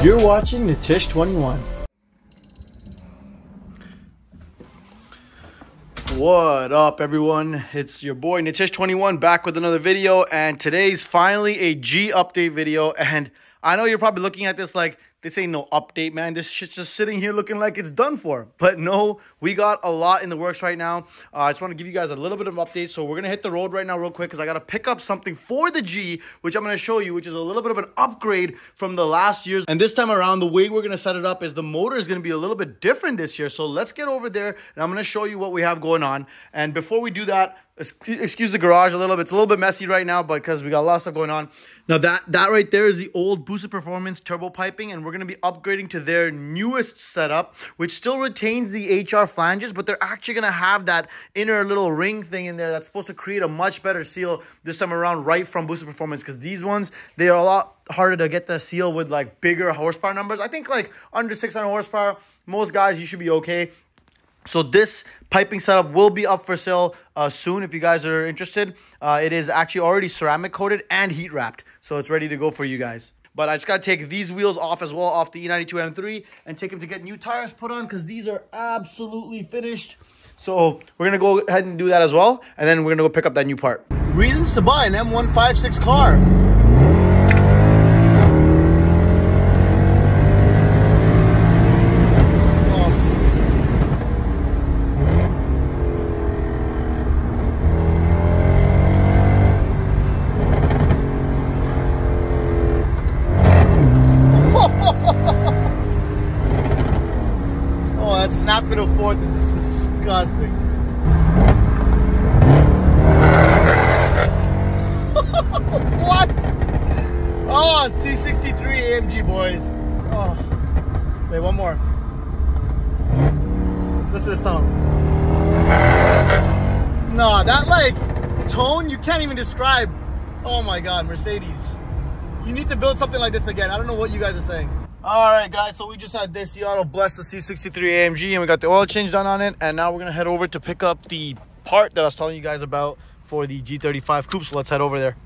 You're watching Nitish 21. What up, everyone? It's your boy Nitish 21 back with another video, and today's finally a G update video. And I know you're probably looking at this like, this ain't no update, man. This shit's just sitting here looking like it's done for. But no, we got a lot in the works right now. I just want to give you guys a little bit of an update. So we're going to hit the road right now real quick because I got to pick up something for the G, which I'm going to show you, which is a little bit of an upgrade from the last year's. And this time around, the way we're going to set it up is the motor is going to be a little bit different this year. So let's get over there and I'm going to show you what we have going on. And before we do that, excuse the garage a little bit. It's a little bit messy right now, but because we got a lot of stuff going on. Now that right there is the old Boosted Performance turbo piping, and we're going to be upgrading to their newest setup, which still retains the HR flanges, but they're actually going to have that inner little ring thing in there that's supposed to create a much better seal this time around right from Boosted Performance, because these ones, they are a lot harder to get the seal with like bigger horsepower numbers. I think like under 600 horsepower, most guys, you should be okay. So this piping setup will be up for sale soon if you guys are interested. It is actually already ceramic coated and heat wrapped. So it's ready to go for you guys. But I just got to take these wheels off as well, off the E92 M3, and take them to get new tires put on because these are absolutely finished. So we're going to go ahead and do that as well. And then we're going to go pick up that new part. Reasons to buy an M156 car. Snapping a fourth, this is disgusting. What? Oh, C63 AMG, boys. Oh. Wait, one more. Listen to this tunnel. No, that like tone you can't even describe. Oh my God, Mercedes. You need to build something like this again. I don't know what you guys are saying. All right, guys, so we just had AUXITO bless the C63 AMG, and we got the oil change done on it, and now we're going to head over to pick up the part that I was telling you guys about for the G35 Coupe, so let's head over there.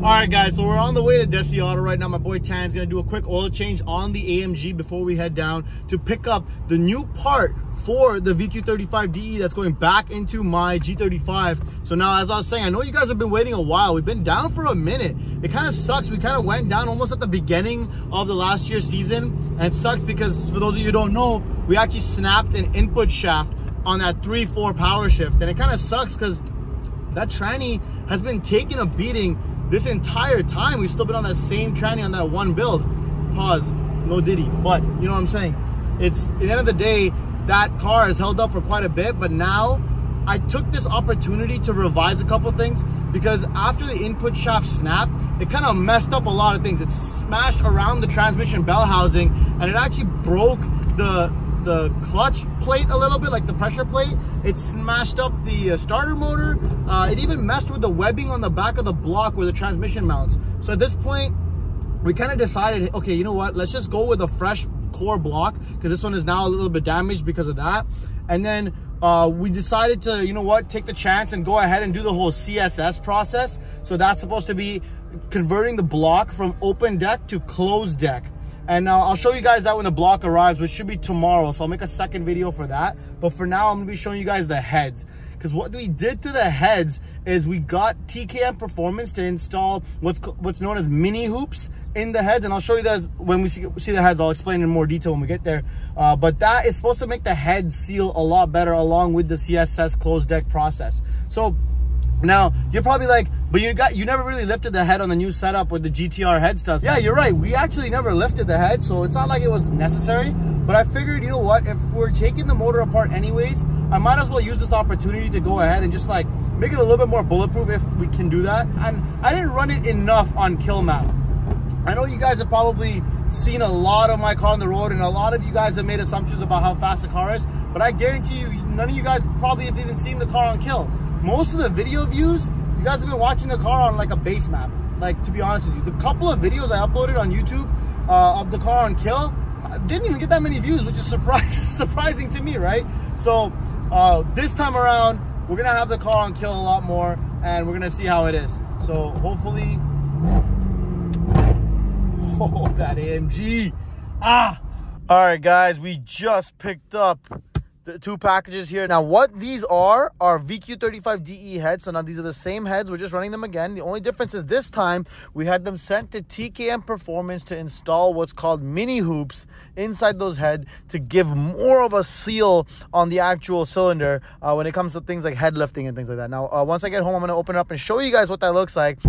All right, guys, so we're on the way to AUXITO right now. My boy Tan's going to do a quick oil change on the AMG before we head down to pick up the new part for the V235DE that's going back into my G35. So now, as I was saying, I know you guys have been waiting a while. We've been down for a minute. It kind of sucks. We kind of went down almost at the beginning of the last year's season. And it sucks because, for those of you who don't know, we actually snapped an input shaft on that 3/4 power shift. And it kind of sucks because that tranny has been taking a beating this entire time. We've still been on that same tranny on that one build. Pause, no diddy. But you know what I'm saying? It's, at the end of the day, that car has held up for quite a bit, but now I took this opportunity to revise a couple things because after the input shaft snap, it kind of messed up a lot of things. It smashed around the transmission bell housing, and it actually broke the clutch plate a little bit, like the pressure plate. It smashed up the starter motor. It even messed with the webbing on the back of the block where the transmission mounts. So at this point, we kind of decided, okay, you know what? Let's just go with a fresh core block because this one is now a little bit damaged because of that. And then we decided to, you know what, take the chance and go ahead and do the whole CSS process. So that's supposed to be converting the block from open deck to closed deck. And I'll show you guys that when the block arrives, which should be tomorrow. So I'll make a second video for that. But for now, I'm going to be showing you guys the heads. Because what we did to the heads is we got TKM Performance to install what's known as mini hoops in the heads. And I'll show you guys when we see the heads. I'll explain in more detail when we get there. But that is supposed to make the head seal a lot better along with the CSS closed deck process. So now you're probably like, but you never really lifted the head on the new setup with the GTR head stuff. Yeah, you're right. We actually never lifted the head, so it's not like it was necessary. But I figured, you know what, if we're taking the motor apart anyways, I might as well use this opportunity to go ahead and just like make it a little bit more bulletproof if we can do that. And I didn't run it enough on kill map. I know you guys have probably seen a lot of my car on the road, and a lot of you guys have made assumptions about how fast the car is, but I guarantee you, none of you guys probably have even seen the car on kill. Most of the video views, you guys have been watching the car on like a base map. Like, to be honest with you, the couple of videos I uploaded on YouTube of the car on kill didn't even get that many views, which is surprising to me, right? So this time around, we're gonna have the car on kill a lot more, and we're gonna see how it is. So hopefully, oh, that AMG. All right, guys, we just picked up the 2 packages here. Now, what these are VQ35DE heads. So now these are the same heads. We're just running them again. The only difference is this time we had them sent to TKM Performance to install what's called mini hoops inside those heads to give more of a seal on the actual cylinder when it comes to things like head lifting and things like that. Now, once I get home, I'm going to open it up and show you guys what that looks like.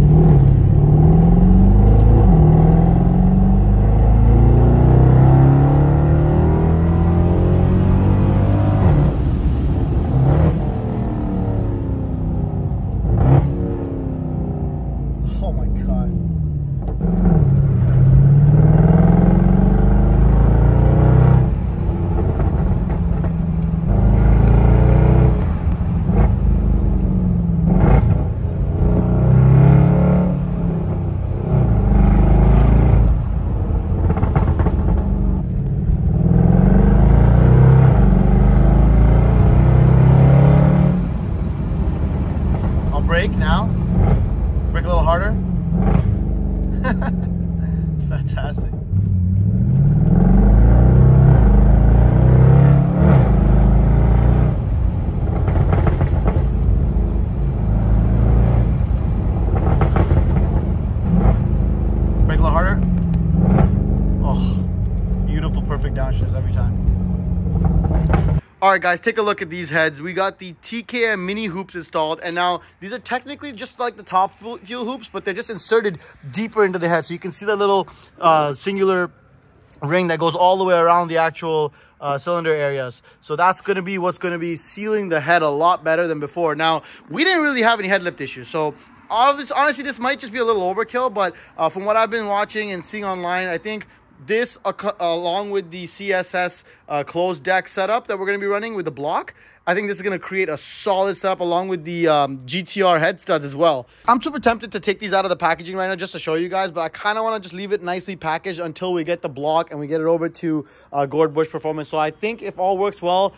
Oh my God. I'll brake now. Brake a little harder. It's fantastic. Brake a little harder. Oh, beautiful, perfect downshifts every time. All right, guys, take a look at these heads. We got the TKM mini hoops installed, and now these are technically just like the top fuel hoops, but they're just inserted deeper into the head. So you can see the little singular ring that goes all the way around the actual cylinder areas. So that's going to be what's going to be sealing the head a lot better than before. Now, we didn't really have any head lift issues. So all of this, honestly, this might just be a little overkill, but from what I've been watching and seeing online, I think this, along with the CSS closed deck setup that we're going to be running with the block, I think this is going to create a solid setup along with the GTR head studs as well. I'm super tempted to take these out of the packaging right now just to show you guys, but I kind of want to just leave it nicely packaged until we get the block and we get it over to Gord Bush Performance. So I think if all works well,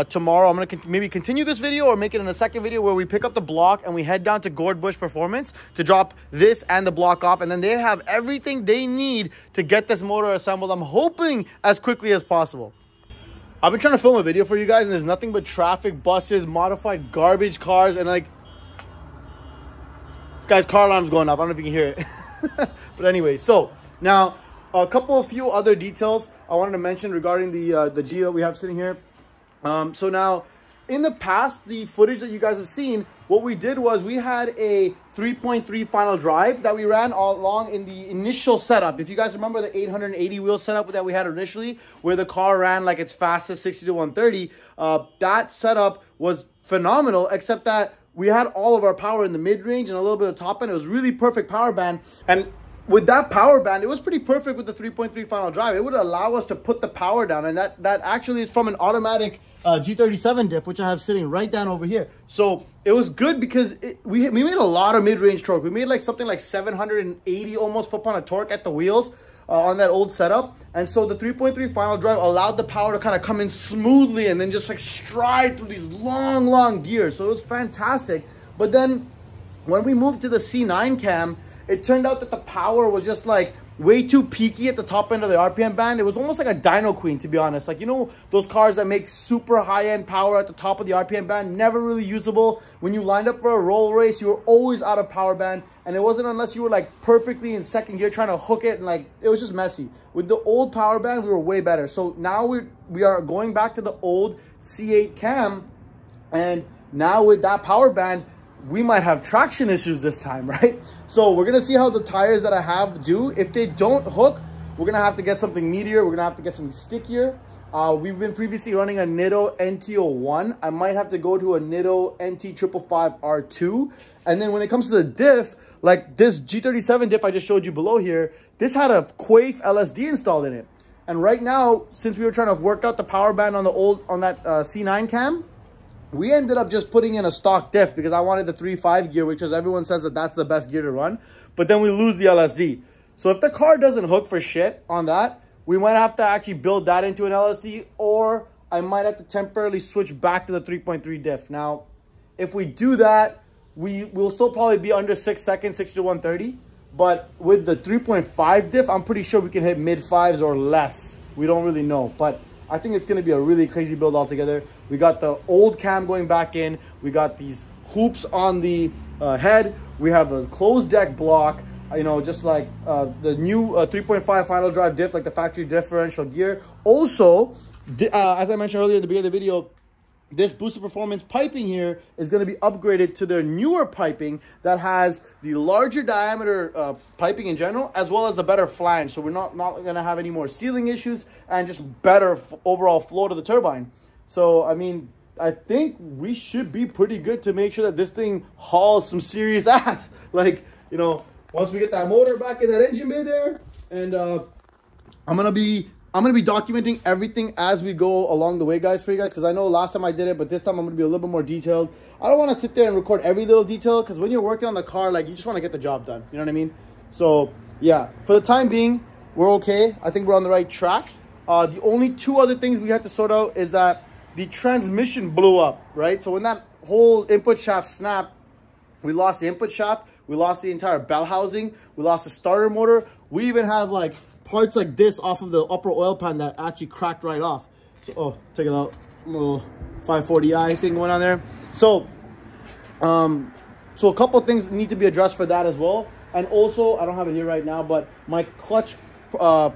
tomorrow I'm going to maybe continue this video or make it in a second video where we pick up the block and we head down to Gord Bush Performance to drop this and the block off, and then they have everything they need to get this motor assembled. I'm hoping as quickly as possible. I've been trying to film a video for you guys, and there's nothing but traffic, buses, modified garbage cars, and like, this guy's car alarm's going off. I don't know if you can hear it. But anyway, so now a few other details I wanted to mention regarding the Geo we have sitting here. So now, in the past, the footage that you guys have seen, what we did was we had a 3.3 final drive that we ran all along in the initial setup. If you guys remember the 880 wheel setup that we had initially, where the car ran like its fastest 60 to 130, that setup was phenomenal, except that we had all of our power in the mid-range and a little bit of top end. It was really perfect power band. And with that power band, it was pretty perfect with the 3.3 final drive. It would allow us to put the power down, and that actually is from an automatic G37 diff, which I have sitting right down over here. So it was good because we made a lot of mid-range torque. We made like something like 780 almost foot-pound of torque at the wheels on that old setup. And so the 3.3 final drive allowed the power to kind of come in smoothly and then just like stride through these long gears. So it was fantastic. But then when we moved to the C9 cam, it turned out that the power was just like way too peaky at the top end of the RPM band. It was almost like a dyno queen, to be honest. Like, you know, those cars that make super high-end power at the top of the RPM band, never really usable. When you lined up for a roll race, you were always out of power band, and it wasn't unless you were like perfectly in second gear trying to hook it, and like it was just messy. With the old power band, we were way better. So now we are going back to the old C8 cam, and now with that power band, we might have traction issues this time, right? So we're gonna see how the tires that I have do. If they don't hook, we're gonna have to get something meatier. We're gonna have to get something stickier. We've been previously running a Nitto NT01. I might have to go to a Nitto NT555 R2. And then when it comes to the diff, like this G37 diff I just showed you below here, this had a Quaife LSD installed in it. And right now, since we were trying to work out the power band on that C9 cam, we ended up just putting in a stock diff because I wanted the 3.5 gear, because everyone says that that's the best gear to run. But then we lose the LSD. So if the car doesn't hook for shit on that, we might have to actually build that into an LSD, or I might have to temporarily switch back to the 3.3 diff. Now, if we do that, we'll still probably be under 6 seconds, 60 to 130. But with the 3.5 diff, I'm pretty sure we can hit mid 5s or less. We don't really know, but I think it's going to be a really crazy build altogether. We got the old cam going back in. We got these hoops on the head. We have a closed deck block, you know, just like the new 3.5 final drive diff, like the factory differential gear. Also, as I mentioned earlier in the beginning of the video, this boosted performance piping here is going to be upgraded to their newer piping that has the larger diameter piping in general, as well as the better flange. So we're not going to have any more sealing issues and just better overall flow to the turbine. So, I mean, I think we should be pretty good to make sure that this thing hauls some serious ass. Like, you know, once we get that motor back in that engine bay there, and I'm gonna be documenting everything as we go along the way, guys, for you guys, because I know last time I did it, but this time I'm gonna be a little bit more detailed. I don't want to sit there and record every little detail, because when you're working on the car, like, you just want to get the job done. You know what I mean? So yeah, for the time being, we're okay. I think we're on the right track. The only two other things we have to sort out is that the transmission blew up, right? So when that whole input shaft snapped, we lost the input shaft, we lost the entire bell housing, we lost the starter motor. We even have like parts like this off of the upper oil pan that actually cracked right off. So, oh, check it out, a little 540i thing going on there. So, so a couple of things need to be addressed for that as well. And also, I don't have it here right now, but my clutch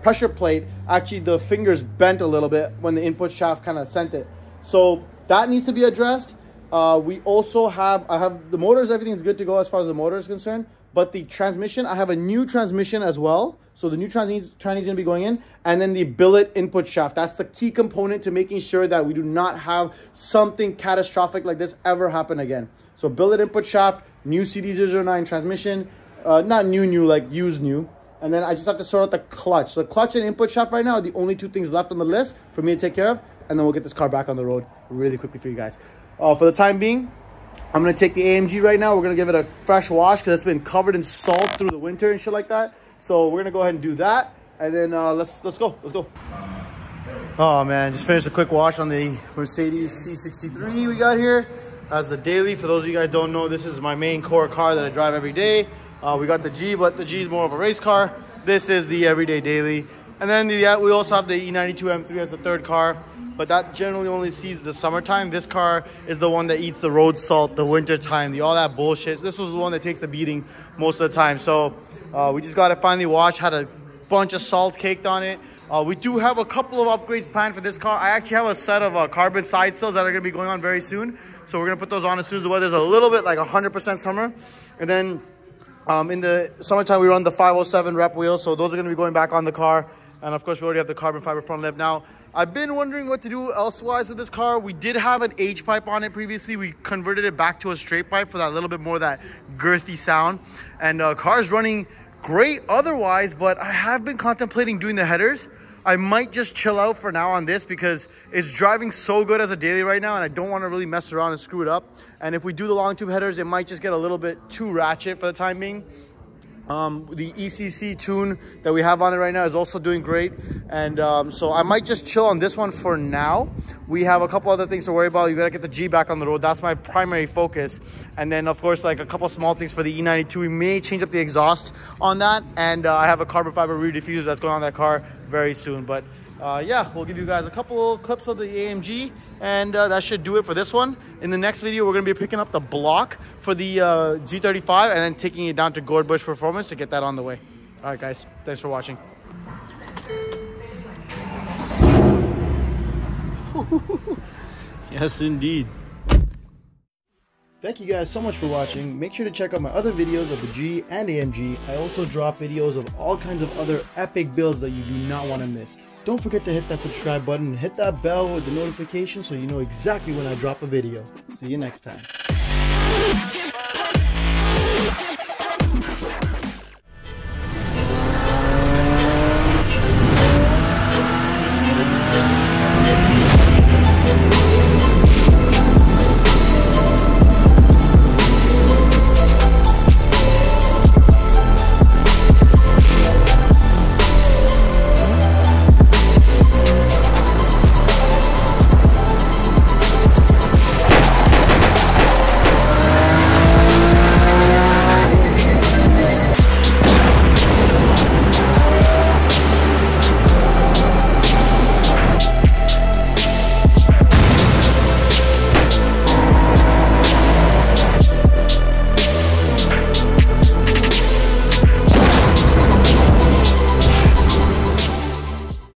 pressure plate, actually the fingers bent a little bit when the input shaft kind of sent it. So that needs to be addressed. We also have, I have the motors, everything's good to go as far as the motor is concerned, but the transmission, I have a new transmission as well. So the new tranny is going to be going in, and then the billet input shaft. That's the key component to making sure that we do not have something catastrophic like this ever happen again. So billet input shaft, new CD009 transmission, not new, like used new. And then I just have to sort out the clutch. So clutch and input shaft right now are the only two things left on the list for me to take care of. And then we'll get this car back on the road really quickly for you guys. For the time being, I'm going to take the AMG right now. We're going to give it a fresh wash because it's been covered in salt through the winter and shit like that. So we're going to go ahead and do that. And then let's go. Oh, man. Just finished a quick wash on the Mercedes C63 we got here. As the daily. For those of you guys don't know, this is my main core car that I drive every day. We got the G, but the G is more of a race car. This is the everyday daily. And then we also have the E92 M3 as the third car, but that generally only sees the summertime. This car is the one that eats the road salt, the winter time, all that bullshit. This was the one that takes the beating most of the time. So we just got it finally washed, had a bunch of salt caked on it. We do have a couple of upgrades planned for this car. I actually have a set of carbon side sills that are going to be going on very soon. So we're going to put those on as soon as the weather's a little bit like 100% summer. And then in the summertime, we run the 507 rep wheels. So those are going to be going back on the car. And of course, we already have the carbon fiber front lip. Now, I've been wondering what to do elsewise with this car. We did have an H pipe on it previously. We converted it back to a straight pipe for that little bit more of that girthy sound. And car's running great otherwise, but I have been contemplating doing the headers. I might just chill out for now on this because it's driving so good as a daily right now, and I don't want to really mess around and screw it up. And if we do the long tube headers, it might just get a little bit too ratchet for the time being. The ECC tune that we have on it right now is also doing great, and so I might just chill on this one for now. We have a couple other things to worry about. You gotta get the G back on the road. That's my primary focus. And then of course, like a couple small things for the E92. We may change up the exhaust on that, and I have a carbon fiber rear diffuser that's going on that car very soon. But yeah, we'll give you guys a couple clips of the AMG, and that should do it for this one. In the next video, we're going to be picking up the block for the G35 and then taking it down to Gourdbush Performance to get that on the way. All right, guys, thanks for watching. Yes, indeed. Thank you guys so much for watching. Make sure to check out my other videos of the G and AMG. I also drop videos of all kinds of other epic builds that you do not want to miss. Don't forget to hit that subscribe button and hit that bell with the notification so you know exactly when I drop a video. See you next time.